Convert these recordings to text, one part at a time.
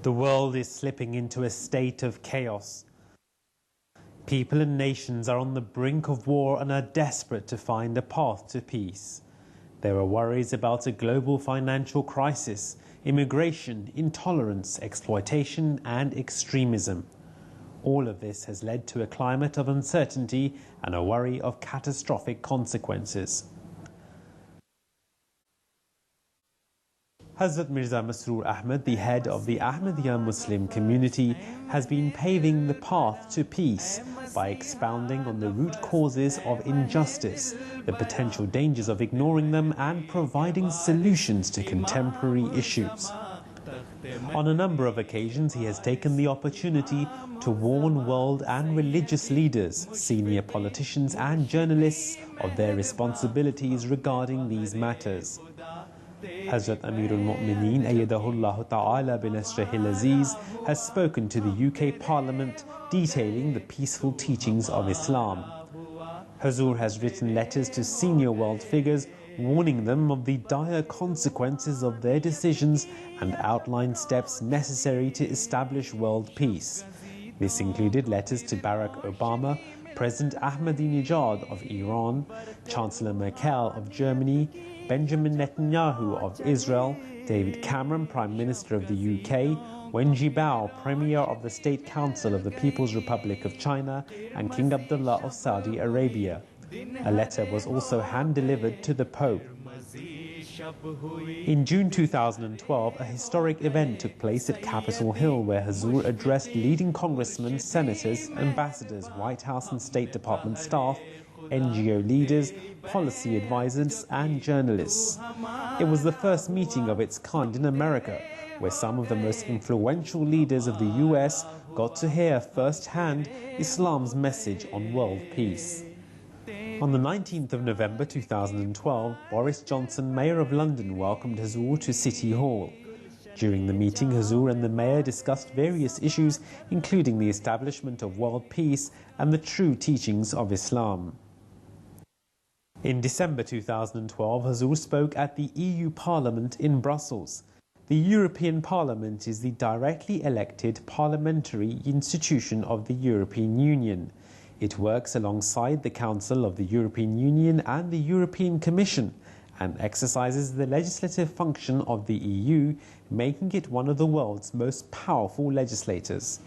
The world is slipping into a state of chaos. People and nations are on the brink of war and are desperate to find a path to peace. There are worries about a global financial crisis, immigration, intolerance, exploitation and extremism. All of this has led to a climate of uncertainty and a worry of catastrophic consequences. Hazrat Mirza Masroor Ahmad, the head of the Ahmadiyya Muslim community, has been paving the path to peace by expounding on the root causes of injustice, the potential dangers of ignoring them, and providing solutions to contemporary issues. On a number of occasions, he has taken the opportunity to warn world and religious leaders, senior politicians and journalists of their responsibilities regarding these matters. Hazrat Amirul Mu'mineen Ayyadahullah Ta'ala bin Nasrihil Aziz has spoken to the UK Parliament detailing the peaceful teachings of Islam. Hazur has written letters to senior world figures warning them of the dire consequences of their decisions and outlined steps necessary to establish world peace. This included letters to Barack Obama, President Ahmadinejad of Iran, Chancellor Merkel of Germany, Benjamin Netanyahu of Israel, David Cameron, Prime Minister of the UK, Wen Jiabao, Premier of the State Council of the People's Republic of China, and King Abdullah of Saudi Arabia. A letter was also hand-delivered to the Pope. In June 2012, a historic event took place at Capitol Hill where Hazur addressed leading congressmen, senators, ambassadors, White House and State Department staff, NGO leaders, policy advisors and journalists. It was the first meeting of its kind in America, where some of the most influential leaders of the US got to hear firsthand Islam's message on world peace. On the 19th of November 2012, Boris Johnson, Mayor of London, welcomed Hazur to City Hall. During the meeting, Hazur and the Mayor discussed various issues, including the establishment of world peace and the true teachings of Islam. In December 2012, Hazur spoke at the EU Parliament in Brussels. The European Parliament is the directly elected parliamentary institution of the European Union. It works alongside the Council of the European Union and the European Commission and exercises the legislative function of the EU, making it one of the world's most powerful legislators.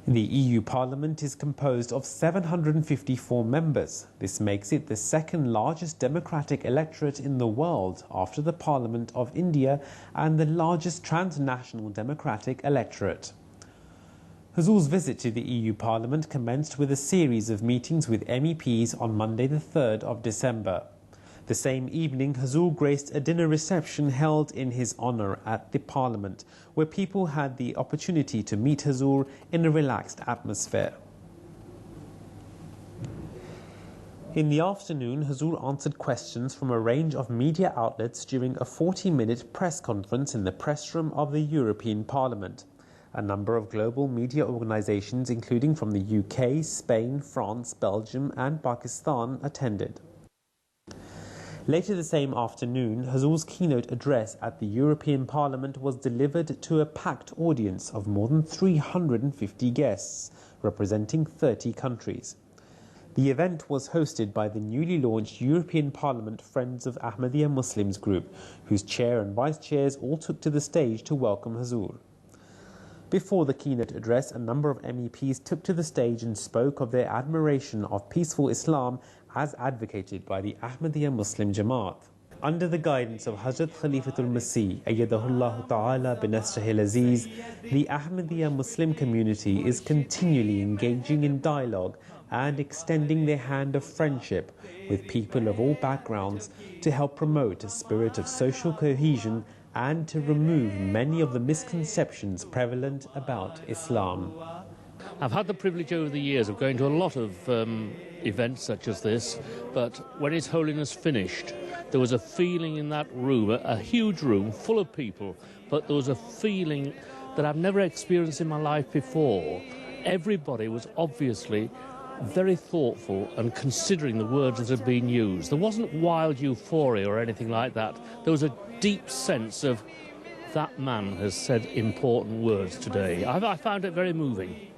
The EU Parliament is composed of 754 members. This makes it the second largest democratic electorate in the world after the Parliament of India and the largest transnational democratic electorate. Hazur's visit to the EU Parliament commenced with a series of meetings with MEPs on Monday the 3rd of December. The same evening, Hazur graced a dinner reception held in his honour at the Parliament, where people had the opportunity to meet Hazur in a relaxed atmosphere. In the afternoon, Hazur answered questions from a range of media outlets during a 40-minute press conference in the press room of the European Parliament. A number of global media organisations, including from the UK, Spain, France, Belgium and Pakistan, attended. Later the same afternoon, Hazur's keynote address at the European Parliament was delivered to a packed audience of more than 350 guests, representing 30 countries. The event was hosted by the newly launched European Parliament Friends of Ahmadiyya Muslims group, whose chair and vice chairs all took to the stage to welcome Hazur. Before the keynote address, a number of MEPs took to the stage and spoke of their admiration of peaceful Islam as advocated by the Ahmadiyya Muslim Jamaat. Under the guidance of Hazrat Khalifatul Masih, Ayyadahullah Ta'ala bin Nasrihil Aziz, the Ahmadiyya Muslim community is continually engaging in dialogue and extending their hand of friendship with people of all backgrounds to help promote a spirit of social cohesion and to remove many of the misconceptions prevalent about Islam. I've had the privilege over the years of going to a lot of events such as this, but when His Holiness finished, there was a feeling in that room, a huge room full of people, but there was a feeling that I've never experienced in my life before. Everybody was obviously very thoughtful and considering the words that had been used. There wasn't wild euphoria or anything like that. There was a deep sense of that man has said important words today. I found it very moving.